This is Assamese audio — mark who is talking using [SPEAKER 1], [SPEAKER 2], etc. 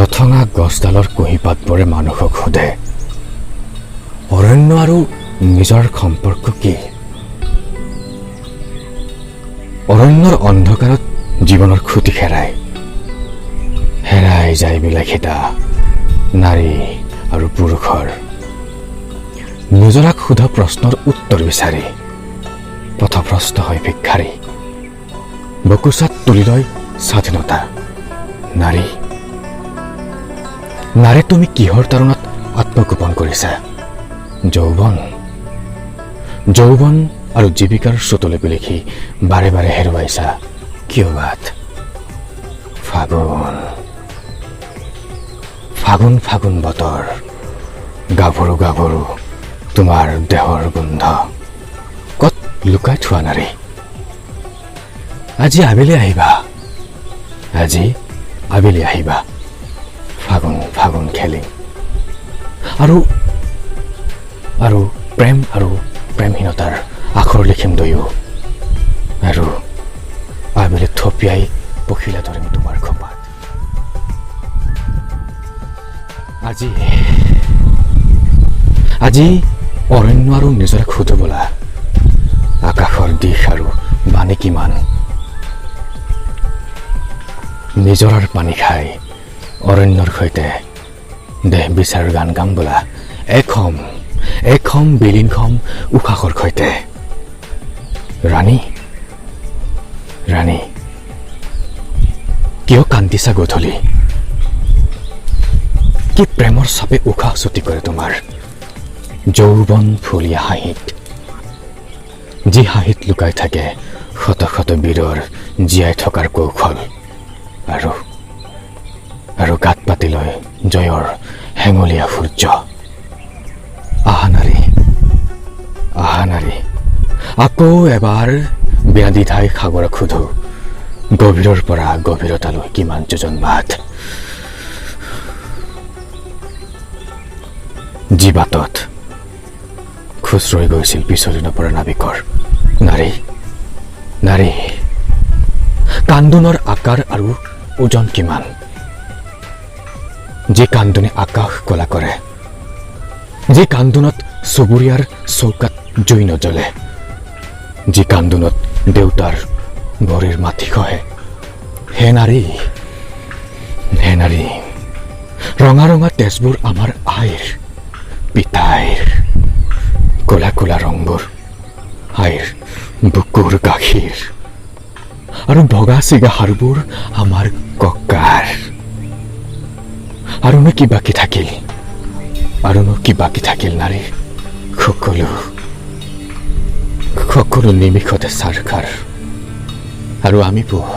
[SPEAKER 1] লথঙা গছডালৰ কুঁহিপাতবোৰে মানুহক সোধে, অৰণ্য আৰু নিজৰ সম্পৰ্ক কি? অৰণ্যৰ অন্ধকাৰত জীৱনৰ খুঁটি হেৰাই যায় বিলাসিতা, নাৰী আৰু পুৰুষৰ। নিজৰাক সোধা প্ৰশ্নৰ উত্তৰ বিচাৰি পথভ্ৰষ্ট হয় ভিক্ষাৰী। বকুচাত তুলি লয় স্বাধীনতা। নাৰী তুমি কিহৰ তাৰণত আত্মগোপন কৰিছা? যৌৱন আৰু জীৱিকাৰ চুতলৈ লিখি বাৰে বাৰে হেৰুৱাইছা কিয় বাট? ফাগুন বতৰ, গাভৰু তোমাৰ দেহৰ গোন্ধ কত লুকাই থোৱা নাৰী? আজি আবেলি আহিবা ফাগুন খেলি আৰু প্ৰেম আৰু প্ৰেমহীনতাৰ আখৰ লিখিম দয়ো, আৰু আবেলি থপিয়াই পখিলা ধৰিম তোমাৰ খোপাত। আজি অৰণ্য আৰু নিজৰে সোধো বোলা, আকাশৰ দিশ আৰু বাণী কিমান? নিজৰাৰ পানী খাই অৰণ্যৰ সৈতে দেহ বিচাৰ গান গাম বোলা, এক হম বিলীন হম উশাহৰ সৈতে। ৰাণী কিয় কান্দিছা গধূলি? কি প্ৰেমৰ চাপে উশাহ চুটি কৰে তোমাৰ যৌৱন ফুলীয়া হাঁহিত? যি হাঁহিত লুকাই থাকে শত বীৰৰ জীয়াই থকাৰ কৌশল, আৰু গাত পাতি লয় জয়ৰ হেঙলীয়া সূৰ্য। আহা নাৰী, আকৌ এবাৰ ব্যাধি ঠাই সাগৰক সোধো, গভীৰৰ পৰা গভীৰতালৈ কিমান যোজন বাট? যি বাটত খোজ ৰৈ গৈছিল পিছলি নপৰা নাবিকৰ। নাৰী কান্দোনৰ আকাৰ আৰু ওজন কিমান? যি কান্দোনে আকাশ কলা কৰে, যি কান্দোনত চুবুৰীয়াৰ চৌকাত জুই নজ্বলে, যি কান্দোনত দেউতাৰ ভৰিৰ মাটি খহে। হে নাৰী, ৰঙা তেজবোৰ আমাৰ আইৰ পিতাইৰ, কোলা ৰংবোৰ আইৰ বুকুৰ গাখীৰ, আৰু ভগা চিগা হাড়বোৰ আমাৰ ককাৰ। আৰুনো কি বাকী থাকিল নাৰীৰ? সকলো নিমিষতে চাৰখাৰ, আৰু আমিবোৰ